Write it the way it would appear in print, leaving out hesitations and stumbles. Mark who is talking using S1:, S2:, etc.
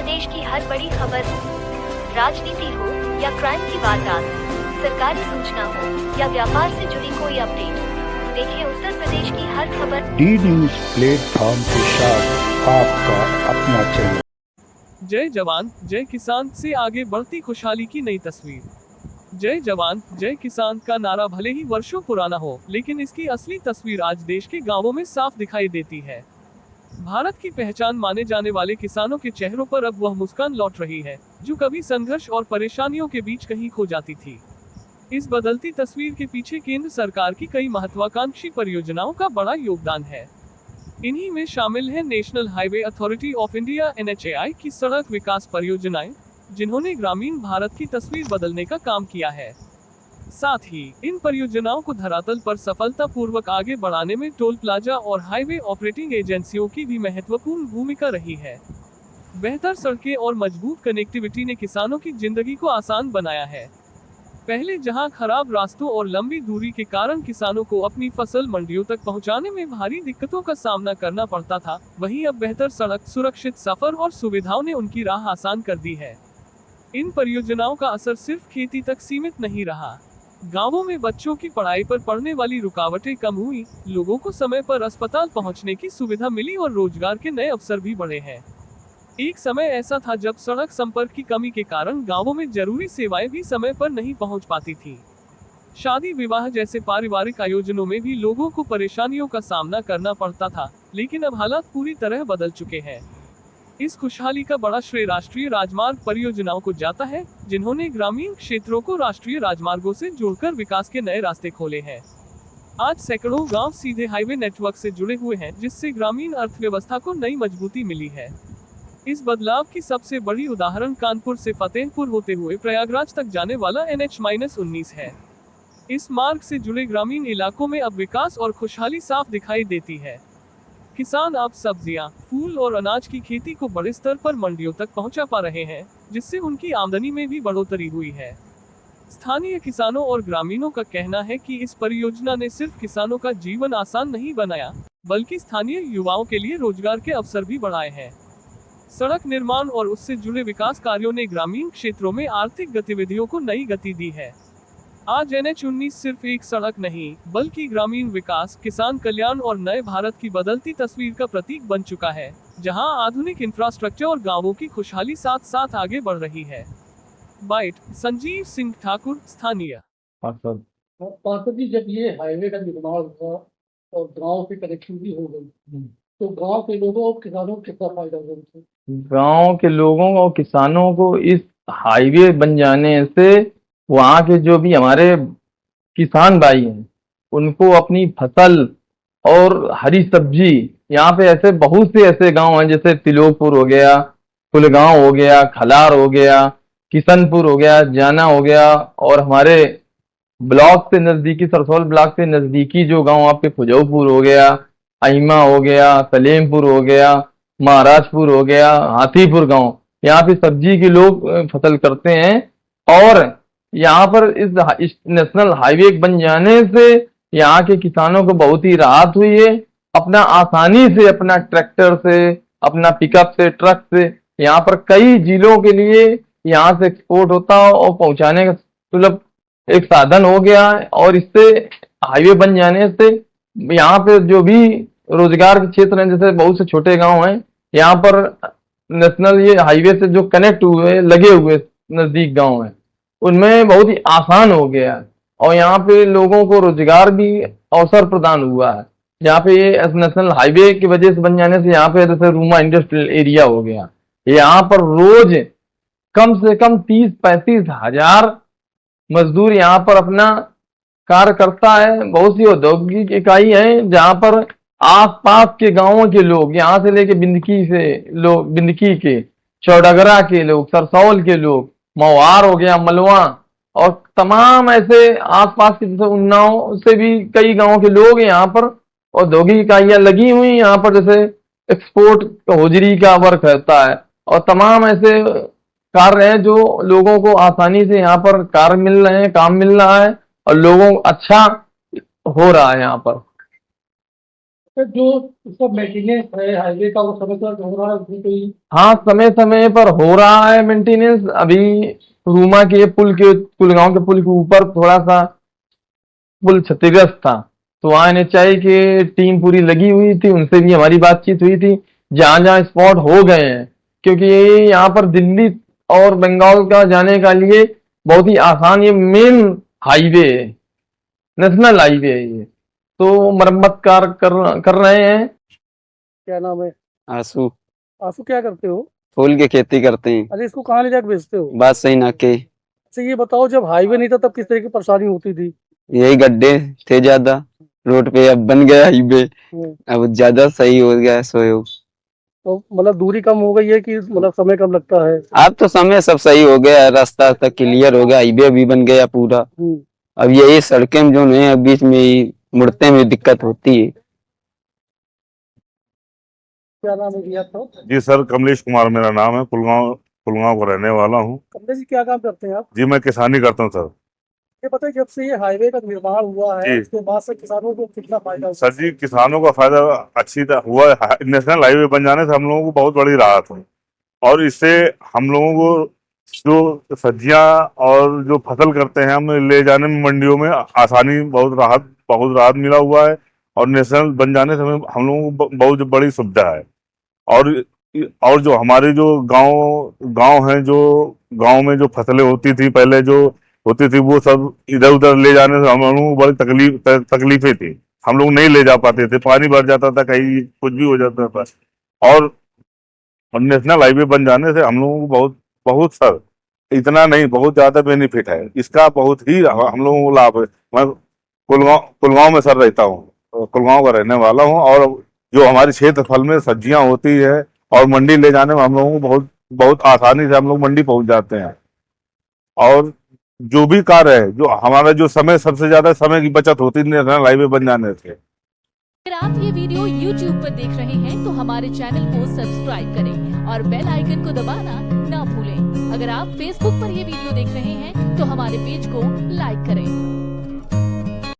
S1: प्रदेश की हर बड़ी खबर, राजनीति हो या क्राइम की वारदात, सरकारी सूचना हो या व्यापार से जुड़ी कोई अपडेट, देखिए उत्तर प्रदेश की हर खबर
S2: डी न्यूज प्लेटफॉर्म के साथ आपका अपना चैनल।
S3: जय जवान जय किसान से आगे बढ़ती खुशहाली की नई तस्वीर। जय जवान जय किसान का नारा भले ही वर्षों पुराना हो, लेकिन इसकी असली तस्वीर आज देश के गांवों में साफ दिखाई देती है। भारत की पहचान माने जाने वाले किसानों के चेहरों पर अब वह मुस्कान लौट रही है, जो कभी संघर्ष और परेशानियों के बीच कहीं खो जाती थी। इस बदलती तस्वीर के पीछे केंद्र सरकार की कई महत्वाकांक्षी परियोजनाओं का बड़ा योगदान है। इन्हीं में शामिल है national highway authority of India (NHAI) की सड़क विकास परियोजनाएं, जिन्होंने ग्रामीण भारत की तस्वीर बदलने का काम किया है। साथ ही इन परियोजनाओं को धरातल पर सफलतापूर्वक आगे बढ़ाने में टोल प्लाजा और हाईवे ऑपरेटिंग एजेंसियों की भी महत्वपूर्ण भूमिका रही है। बेहतर सड़कें और मजबूत कनेक्टिविटी ने किसानों की जिंदगी को आसान बनाया है। पहले जहां खराब रास्तों और लंबी दूरी के कारण किसानों को अपनी फसल मंडियों तक पहुंचाने में भारी दिक्कतों का सामना करना पड़ता था, वहीं अब बेहतर सड़क, सुरक्षित सफर और सुविधाओं ने उनकी राह आसान कर दी है। इन परियोजनाओं का असर सिर्फ खेती तक सीमित नहीं रहा। गांवों में बच्चों की पढ़ाई पर पड़ने वाली रुकावटें कम हुई, लोगों को समय पर अस्पताल पहुंचने की सुविधा मिली और रोजगार के नए अवसर भी बढ़े हैं। एक समय ऐसा था जब सड़क संपर्क की कमी के कारण गांवों में जरूरी सेवाएं भी समय पर नहीं पहुंच पाती थी। शादी विवाह जैसे पारिवारिक आयोजनों में भी लोगों को परेशानियों का सामना करना पड़ता था, लेकिन अब हालात पूरी तरह बदल चुके हैं। इस खुशहाली का बड़ा श्रेय राष्ट्रीय राजमार्ग परियोजनाओं को जाता है, जिन्होंने ग्रामीण क्षेत्रों को राष्ट्रीय राजमार्गों से जोड़कर विकास के नए रास्ते खोले हैं। आज सैकड़ों गांव सीधे हाईवे नेटवर्क से जुड़े हुए हैं, जिससे ग्रामीण अर्थव्यवस्था को नई मजबूती मिली है। इस बदलाव की सबसे बड़ी उदाहरण कानपुर से फतेहपुर होते हुए प्रयागराज तक जाने वाला NH-19 है। इस मार्ग से जुड़े ग्रामीण इलाकों में अब विकास और खुशहाली साफ दिखाई देती है। किसान अब सब्जियां, फूल और अनाज की खेती को बड़े स्तर पर मंडियों तक पहुंचा पा रहे हैं, जिससे उनकी आमदनी में भी बढ़ोतरी हुई है। स्थानीय किसानों और ग्रामीणों का कहना है कि इस परियोजना ने सिर्फ किसानों का जीवन आसान नहीं बनाया, बल्कि स्थानीय युवाओं के लिए रोजगार के अवसर भी बढ़ाए हैं। सड़क निर्माण और उससे जुड़े विकास कार्यों ने ग्रामीण क्षेत्रों में आर्थिक गतिविधियों को नई गति दी है। आज NH-19 सिर्फ एक सड़क नहीं, बल्कि ग्रामीण विकास, किसान कल्याण और नए भारत की बदलती तस्वीर का प्रतीक बन चुका है, जहां आधुनिक इंफ्रास्ट्रक्चर और गांवों की खुशहाली साथ साथ आगे बढ़ रही है। बाइट संजीव सिंह ठाकुर, स्थानीय।
S4: पार्षद जी, जब ये हाईवे का निर्माण हुआ और गांव की कनेक्टिविटी हो गई, तो गांव के लोगों और किसानों को कितना फायदा हुआ?
S5: गांव के लोगों और किसानों को इस हाईवे बन जाने से वहाँ के जो भी हमारे किसान भाई हैं, उनको अपनी फसल और हरी सब्जी, यहाँ पे ऐसे बहुत से ऐसे गांव हैं, जैसे तिलोकपुर हो गया, कुलगांव हो गया, खलार हो गया, किशनपुर हो गया, जाना हो गया, और हमारे ब्लॉक से नजदीकी सरसोल ब्लॉक से नजदीकी जो गांव आपके फुजौपुर हो गया, अहिमा हो गया, सलेमपुर हो गया, महाराजपुर हो गया, हाथीपुर गांव, यहाँ पे सब्जी के लोग फसल करते हैं। और यहाँ पर इस नेशनल हाईवे बन जाने से यहाँ के किसानों को बहुत ही राहत हुई है। अपना आसानी से अपना ट्रैक्टर से, अपना पिकअप से, ट्रक से यहाँ पर कई जिलों के लिए यहाँ से एक्सपोर्ट होता और पहुंचाने का सुलभ एक साधन हो गया है। और इससे हाईवे बन जाने से यहाँ पे जो भी रोजगार के क्षेत्र हैं, जैसे बहुत से छोटे गांव हैं, यहाँ पर नेशनल ये हाईवे से जो कनेक्ट हुए, लगे हुए नजदीक गांव हैं, उनमें बहुत ही आसान हो गया है। और यहाँ पे लोगों को रोजगार भी अवसर प्रदान हुआ है। यहाँ पे ये नेशनल हाईवे की वजह से बन जाने से यहाँ पे जैसे रूमा इंडस्ट्रियल एरिया हो गया, यहाँ पर रोज कम से कम 30-35 हजार मजदूर यहाँ पर अपना कार्य करता है। बहुत सी औद्योगिक इकाई है जहाँ पर आसपास के गांवों के लोग, यहाँ से लेके बिंदकी से लोग, बिंदकी के, चौड़गरा के लोग, सरसौल के लोग, मवार हो गया, मलवा, और तमाम ऐसे आसपास के जैसे उन्नाव से भी कई गांवों के लोग यहाँ पर औद्योगिक इकाइयां लगी हुई। यहाँ पर जैसे एक्सपोर्ट होजरी का वर्क होता है, और तमाम ऐसे कार्य हैं जो लोगों को आसानी से यहाँ पर कार्य मिल रहे हैं, काम मिल रहा है, और लोगों को अच्छा हो रहा है यहाँ पर।
S4: तो जो उसका मेंटेनेंस है हाईवे का, वो समय पर हो रहा है, उसमें कोई
S5: हाँ, समय समय पर हो रहा है मेंटेनेंस। अभी रूमा के कुलगांव के पुल के ऊपर थोड़ा सा पुल क्षतिग्रस्त था, तो वहाँ NHI की टीम पूरी लगी हुई थी, उनसे भी हमारी बातचीत हुई थी। जहाँ जहाँ स्पॉट हो गए हैं, क्योंकि यहाँ पर दिल्ली और बंगाल का जाने का लिए बहुत ही आसान, ये मेन हाईवे है, नेशनल हाईवे है ये, तो मरम्मत कार्य कर रहे हैं।
S4: क्या नाम है?
S6: आंसू
S4: आंसू, क्या करते हो?
S6: फूल की खेती करते हैं।
S4: अरे इसको कहाँ ले जाकर बेचते हो?
S6: बात सही ना के
S4: अच्छा ये बताओ, जब हाईवे नहीं था तब किस तरह की परेशानी होती थी?
S6: यही गड्ढे थे ज्यादा रोड पे, अब बन गया हाईवे, अब ज्यादा सही हो गया है सोयो।
S4: तो मतलब दूरी कम हो गई है कि मतलब समय कम लगता है?
S6: अब तो समय सब सही हो गया, रास्ता तक क्लियर हो गया, हाईवे भी बन गया पूरा। अब यही सड़कें जो है अब बीच में ही मुड़ते में दिक्कत होती है।
S4: क्या नाम है भैया तो?
S7: जी सर, कमलेश कुमार मेरा नाम है, कुलगांव का रहने वाला हूँ।
S4: कमलेश जी, क्या काम करते हैं आप?
S7: जी मैं किसानी करता हूँ सर।
S4: ये पता है, जब से ये हाईवे का निर्माण हुआ है
S7: जी।
S4: उसके बाद से किसानों को कितना फायदा हुआ?
S7: सर जी, किसानों का फायदा अच्छी तरह हुआ है। नेशनल हाईवे बन जाने से हम लोगों को बहुत बड़ी राहत है, और इससे हम लोगों को जो सब्जियां और जो फसल करते हैं हम ले जाने में मंडियों में आसानी, बहुत राहत मिला हुआ है। और नेशनल बन जाने से हम लोगों को बहुत बड़ी सुविधा है। और जो हमारे जो गांव हैं, जो गांव में जो फसलें होती थी पहले, जो होती थी, वो सब इधर उधर ले जाने से हम लोगों को बड़ी तकलीफें थी। हम लोग नहीं ले जा पाते थे, पानी भर जाता था, कहीं कुछ भी हो जाता था। और नेशनल हाईवे बन जाने से हम लोगों को बहुत सर, इतना नहीं, बहुत ज्यादा बेनिफिट है इसका, बहुत ही हम लोगों को लाभ है। मैं कुलगांव में सर रहता हूँ, कुलगांव का रहने वाला हूँ। और जो हमारे क्षेत्रफल में सब्जियां होती है और मंडी ले जाने में हम लोगों को बहुत आसानी से हम लोग मंडी पहुंच जाते हैं। और जो भी कार्य है, जो हमारा जो समय, सबसे ज्यादा समय की बचत होती है नेशनल हाईवे बन जाने से।
S8: अगर आप ये वीडियो YouTube पर देख रहे हैं तो हमारे चैनल को सब्सक्राइब करें और बेल आइकन को दबाना ना भूलें। अगर आप Facebook पर ये वीडियो देख रहे हैं तो हमारे पेज को लाइक करें।